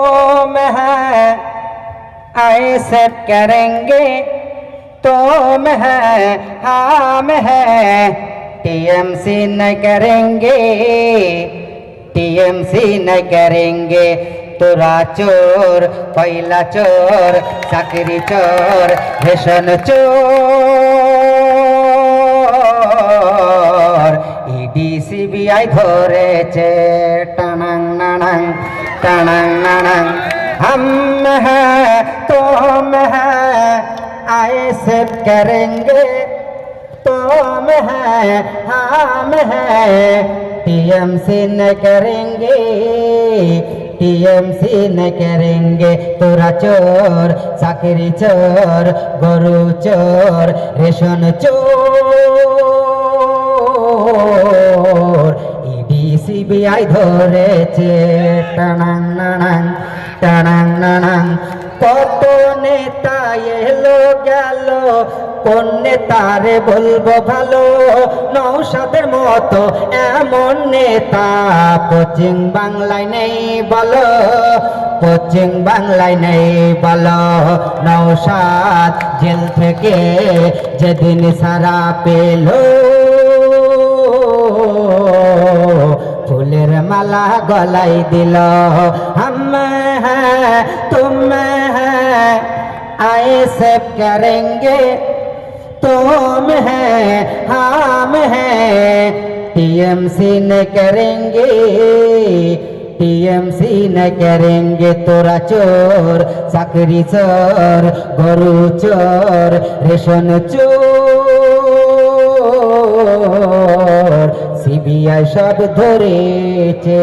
तुम है ऐसे करेंगे तुम है हम है टीएमसी न करेंगे टीएमसी न करेंगे তোরা চোর কয়লা চোর চাকরি চোর রেশন চোর ইডি সিবিআই ধরেছে টানাং নানাং টানাং নানাং हम हैं तुम हैं ऐसे करेंगे तुम हैं हम हैं टीएमसी न करेंगे टीएमसी न करेंगे তোরা চোর চাকরি চোর গরু চোর রেশন চোর ইডি সিবিআই ধরেছে টানাং নানাং টানাং নানাং কত নেতা এলো গেল কোন নেতারে বলবো ভালো নওশাদের মতো এমন নেতা পশ্চিম বাংলায় নেই বলো পশ্চিম বাংলায় নেই বলো নওশাদ জেল থেকে যেদিন সারা পেল ফুলের মালা গলায় দিল हम हैं तुम हैं ऐसे करेंगे तुम हैं हम हैं टीएमसी न करेंगे टीएमसी न करेंगे তোরা চোর চাকরি চোর গরু চোর রেশন চোর সিবিআই সব ধরেছে